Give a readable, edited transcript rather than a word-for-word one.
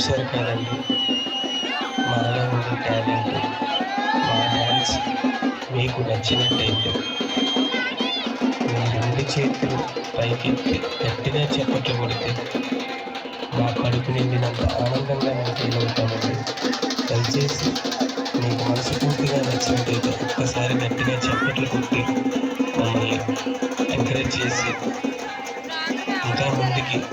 చూశారు కదండి, మాలో ఉండే టాలెంట్. మా డ్యాన్స్ మీకు నచ్చినట్టయితే మీ రెండు చేతులు పైకెత్తి గట్టిగా చప్పట్లు కొడితే మా కడుపు నిండినంత ఆనందంగా మేము ఫీల్ అవుతామండి. దయచేసి మీకు మనస్ఫూర్తిగా నచ్చినట్టయితే ఒక్కసారి గట్టిగా చప్పట్లు కొట్టి మమ్మల్ని ఎంకరేజ్ చేసి